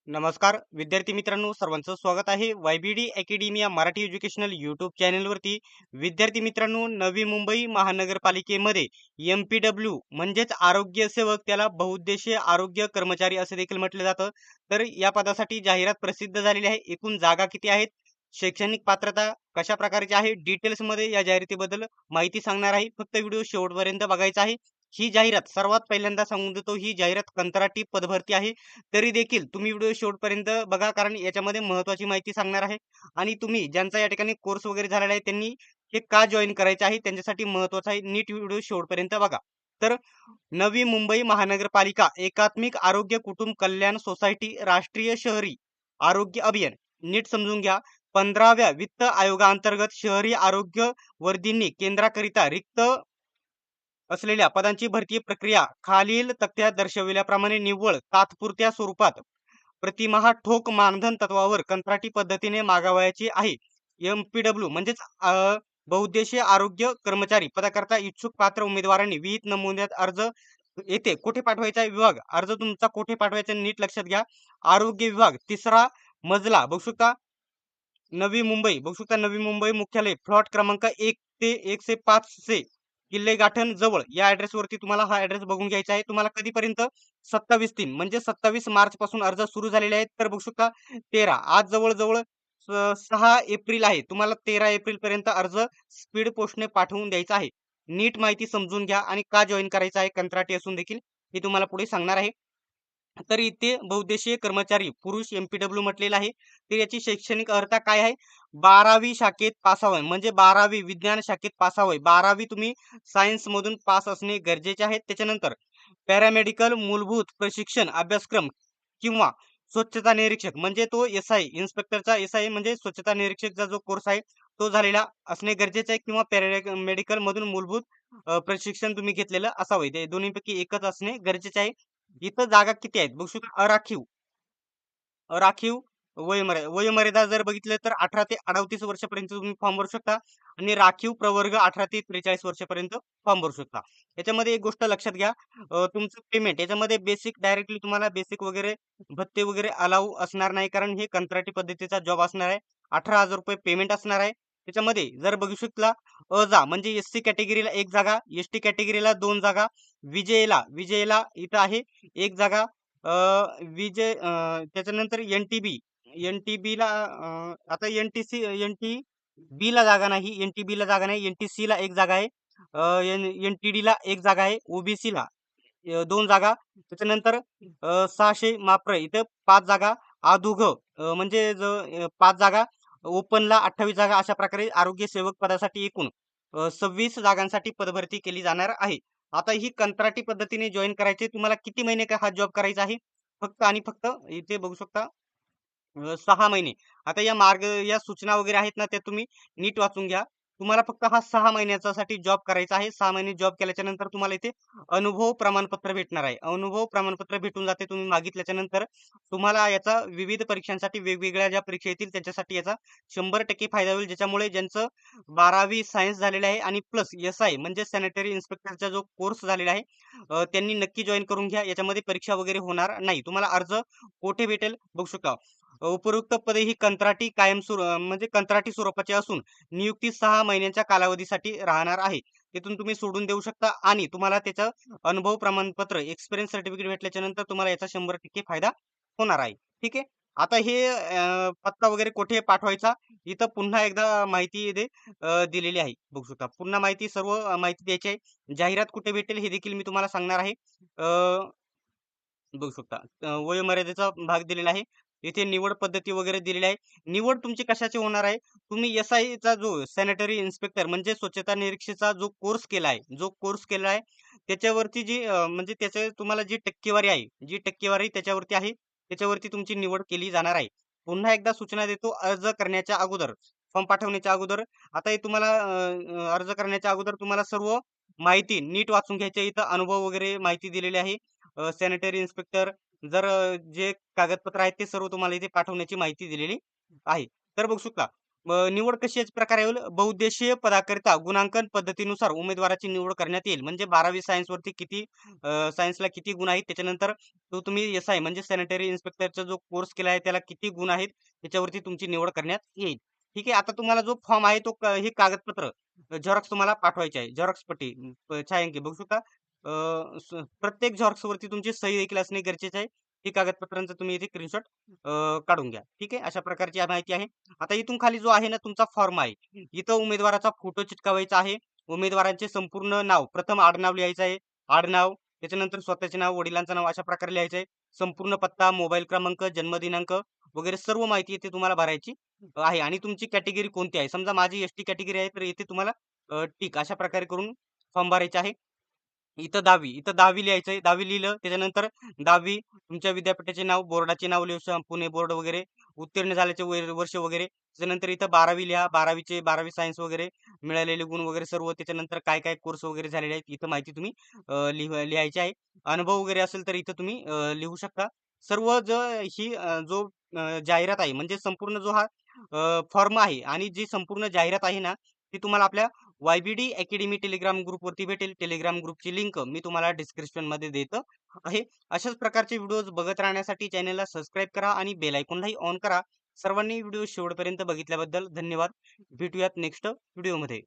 नमस्कार विद्यार्थी मित्रांनो, सर्वांचं स्वागत आहे YBD academy Marathi educational YouTube चॅनलवरती. विद्यार्थी मित्रांनो, नवी मुंबई महानगरपालिकेमध्ये MPW म्हणजेच आरोग्य सेवक, त्याला बहुउद्देशीय आरोग्य कर्मचारी असे देखील म्हटले जातं. तर या पदासाठी जाहिरात प्रसिद्ध झालेली आहे. एकूण जागा किती आहेत, शैक्षणिक पात्रता कशा प्रकारची आहे, डिटेल्स मध्ये या जाहिरातीबद्दल माहिती सांगणार आहे. फक्त व्हिडिओ शेवटपर्यंत बघायचा आहे. ही जाहिरात सर्वात पहिल्यांदा सांगून देतो, ही जाहिरात कंत्राटी पदभरती आहे. तरी देखील तुम्ही व्हिडिओ शेवटपर्यंत बघा, कारण याच्यामध्ये महत्त्वाची माहिती सांगणार आहे. आणि तुम्ही ज्यांचा या ठिकाणी कोर्स वगैरे झालेला आहे, त्यांनी हे का जॉईन करायचे आहे त्यांच्यासाठी महत्त्वाचं आहे. नीट व्हिडिओ शेवटपर्यंत बघा. तर नवी मुंबई महानगरपालिका एकात्मिक आरोग्य कुटुंब कल्याण सोसायटी राष्ट्रीय शहरी आरोग्य अभियान, नीट समजून घ्या. 15व्या वित्त आयोगाअंतर्गत शहरी आरोग्य वर्धिनी केंद्राकरिता रिक्त असलेल्या पदांची भरती प्रक्रिया खालील तक्त्यात दर्शविल्याप्रमाणे निव्वळ तात्पुरत्या स्वरूपात प्रतिमाह ठोक मानधन तत्वावर कंत्राटी पद्धतीने मागावयाची आहे. MPW म्हणजेच बहुउद्देशीय आरोग्य कर्मचारी पदाकरता इच्छुक पात्र उमेदवारांनी विहित नमुन्यात अर्ज येथे कुठे पाठवायचा आहे, विभाग अर्ज तुमचा कुठे पाठवायचा नीट लक्षात घ्या. आरोग्य विभाग, 3रा मजला, बघू शकता नवी मुंबई, बघू शकता नवी मुंबई मुख्यालय, प्लॉट क्रमांक 1 ते 105 से किल्ले गाठण जवळ. या ऍड्रेस वरती तुम्हाला हा ऍड्रेस बघून घ्यायचा आहे. तुम्हाला कधीपर्यंत 27/3 म्हणजे 27 मार्च पासून अर्ज सुरू झालेले आहेत. तर बघू शकता 13, आज जवळजवळ 6 एप्रिल आहे. तुम्हाला 13 एप्रिल पर्यंत अर्ज स्पीड पोस्टने पाठवून द्यायचा आहे. नीट माहिती समजून घ्या आणि का जॉईन करायचं आहे कंत्राटी असून देखील हे तुम्हाला पुढे सांगणार आहे. तर इथे बहुउद्देशीय कर्मचारी पुरुष MPW म्हटलेलं आहे. तर याची शैक्षणिक अर्हता काय आहे, 12वी शाखेत पास व्हावे, म्हणजे 12वी विज्ञान शाखेत पास व्हावे. 12वी तुम्ही सायन्स मधून पास असणे गरजेचे आहे. त्याच्यानंतर पॅरामेडिकल मूलभूत प्रशिक्षण अभ्यासक्रम किंवा स्वच्छता निरीक्षक, म्हणजे तो SI इन्स्पेक्टरचा SI म्हणजे स्वच्छता निरीक्षकचा जो कोर्स आहे तो झालेला असणे गरजेचे आहे, किंवा पॅरामेडिकल मधून मूलभूत प्रशिक्षण तुम्ही घेतलेलं असावे. ते दोन्हीपैकी एकच असणे गरजेचे आहे. इथं जागा किती आहेत बघू शकता. राखीव वयोमर्यादा जर बघितलं तर 18 ते 38 वर्षापर्यंत तुम्ही फॉर्म भरू शकता, आणि राखीव प्रवर्ग 18 ते 43 वर्षापर्यंत फॉर्म भरू शकता. याच्यामध्ये एक गोष्ट लक्षात घ्या, तुमचं पेमेंट याच्यामध्ये बेसिक डायरेक्टली तुम्हाला बेसिक वगैरे भत्ते वगैरे अलाउ असणार नाही, कारण हे कंत्राटी पद्धतीचा जॉब असणार आहे. 18,000 रुपये पेमेंट असणार आहे. त्याच्यामध्ये जर बघू शकला, अजा म्हणजे SC कॅटेगरीला 1 जागा, ST कॅटेगरीला 2 जागा, विजयला इथं आहे 1 जागा, त्याच्यानंतर NTB ला आता NTB ला जागा नाही, NTC ला 1 जागा आहे, NTD ला 1 जागा आहे, OBC ला 2 जागा. त्याच्यानंतर 600 माप्र इथं 5 जागा, अधुग म्हणजे 5 जागा, ओपनला 28 जागा. अशा प्रकारे आरोग्य सेवक पदासाठी एकूण 26 जागांसाठी पदभरती केली जाणार आहे. आता ही कंत्राटी पद्धतीने जॉईन करायचे. तुम्हाला किती महिने का हा जॉब करायचा आहे, फक्त आणि फक्त इथे बघू शकता 6 महिने. आता या सूचना वगैरे आहेत ना, त्या तुम्ही नीट वाचून घ्या. तुम्हाला फक्त हा 6 महिन्यासाठी जॉब करायचा आहे. 6 महिने जॉब केल्याच्या नंतर तुम्हाला इथे अनुभव प्रमाणपत्र भेटणार आहे. अनुभव प्रमाणपत्र भेटून जाते तुम्ही मागितल्याच्या नंतर. तुम्हाला याचा विविध परीक्षांसाठी वेगवेगळ्या ज्या परीक्षा येतील त्याच्यासाठी याचा 100% फायदा होईल. ज्याच्यामुळे ज्यांचं 12वी सायन्स झालेलं आहे आणि प्लस SI म्हणजे सॅनिटरी इन्स्पेक्टरचा जो कोर्स झालेला आहे, त्यांनी नक्की जॉईन करून घ्या. याच्यामध्ये परीक्षा वगैरे होणार नाही. तुम्हाला अर्ज कोठे भेटेल बघू शकता. उपरोक्त पदे ही कंत्राटी म्हणजे कंत्राटी स्वरूपाची असून नियुक्ती 6 महिन्यांच्या कालावधीसाठी राहणार आहे. तिथून तुम्ही सोडून देऊ शकता, आणि तुम्हाला त्याचं अनुभव प्रमाणपत्र एक्सपिरियन्स सर्टिफिकेट भेटल्याच्या नंतर तुम्हाला याचा 100% फायदा होणार आहे. ठीक आहे. आता हे पत्ता वगैरे कुठे पाठवायचा, इथं पुन्हा एकदा माहिती इथे दिलेली आहे. बघू शकता. पुन्हा सर्व माहिती द्यायची आहे. जाहिरात कुठे भेटेल हे देखील मी तुम्हाला सांगणार आहे. बघू शकता. वयोमर्यादेचा भाग दिलेला आहे. इथे निवड पद्धती वगैरे दिलेली आहे. निवड तुमची कशाची होणार आहे, तुम्ही SI चा जो सॅनिटरी इन्स्पेक्टर म्हणजे स्वच्छता निरीक्षकचा जो कोर्स केला आहे त्याच्यावरती जी म्हणजे त्याचे तुम्हाला जी टक्केवारी आहे, त्याच्यावरती आहे, त्याच्यावरती तुमची निवड केली जाणार आहे. पुन्हा एकदा सूचना देतो, अर्ज करण्याच्या अगोदर, फॉर्म पाठवण्याच्या अगोदर, आता हे तुम्हाला अर्ज करण्याच्या अगोदर तुम्हाला सर्व माहिती नीट वाचून घ्यायची आहे. इथं अनुभव वगैरे माहिती दिलेली आहे. सॅनिटरी इन्स्पेक्टर जर जे कागदपत्र आहेत ते सर्व तुम्हाला इथे पाठवण्याची माहिती दिलेली आहे. तर बघू शकता, निवड कशी याच प्रकारे होईल, बहुउद्देशीय पदाकरिता गुणांकन पद्धतीनुसार उमेदवाराची निवड करण्यात येईल. म्हणजे 12वी सायन्सवरती किती सायन्सला किती गुण आहेत, त्याच्यानंतर तो तुम्ही एस-आय म्हणजे सॅनिटरी इन्स्पेक्टरचा जो कोर्स केला आहे त्याला किती गुण आहेत, त्याच्यावरती तुमची निवड करण्यात येईल. ठीक आहे. आता तुम्हाला जो फॉर्म आहे तो हे कागदपत्र झेरॉक्स तुम्हाला पाठवायचे आहे. झेरॉक्स पट्टी छायांकित बघू शकता. प्रत्येक झेरॉक्सवरती तुमची सही देखील असणे गरजेचे आहे. ही कागदपत्रांचा तुम्ही इथे स्क्रीनशॉट काढून घ्या. ठीक आहे. अशा प्रकारची माहिती आहे. आता इथून खाली जो आहे ना तुमचा फॉर्म आहे. इथं उमेदवाराचा फोटो चिटकवायचा आहे. उमेदवारांचे संपूर्ण नाव, प्रथम आडनाव लिहायचं आहे. आडनाव, त्याच्यानंतर स्वतःचे नाव, वडिलांचं नाव अशा प्रकारे लिहायचं आहे. संपूर्ण पत्ता, मोबाईल क्रमांक, जन्मदिनांक वगैरे सर्व माहिती इथे तुम्हाला भरायची आहे आणि तुमची कॅटेगरी कोणती आहे. समजा माझी एस-टी कॅटेगरी आहे, तर इथे तुम्हाला टिक अशा प्रकारे करून फॉर्म भरायचे आहे. इथं 10वी लिहायचंय. 10वी लिहिलं त्याच्यानंतर 10वी तुमच्या विद्यापीठाचे नाव, बोर्डाचे नाव लिहू शकता. पुणे बोर्ड वगैरे, उत्तीर्ण झाल्याचे वर्ष वगैरे. त्याच्यानंतर इथं 12वी लिहा. 12वी सायन्स वगैरे, मिळालेले गुण वगैरे सर्व. त्याच्यानंतर काय-काय कोर्स वगैरे झालेले आहेत. इथं माहिती तुम्ही लिहायची आहे. अनुभव वगैरे असेल तर इथं तुम्ही लिहू शकता. सर्व ही जो जाहिरात आहे म्हणजे संपूर्ण जो हा फॉर्म आहे आणि जी संपूर्ण जाहिरात आहे ना, ती तुम्हाला आपल्या वाय-बी-डी अकॅडमी टेलिग्राम ग्रुपवरती भेटेल. टेलिग्राम ग्रुपची लिंक मी तुम्हाला डिस्क्रिप्शनमध्ये देतो आहे. अशाच प्रकारचे व्हिडिओज बघत राहण्यासाठी चॅनलला सबस्क्राईब करा आणि बेल आयकॉनलाही ऑन करा. सर्वांनी व्हिडिओ शेवटपर्यंत बघितल्याबद्दल धन्यवाद. भेटूयात नेक्स्ट व्हिडिओमध्ये.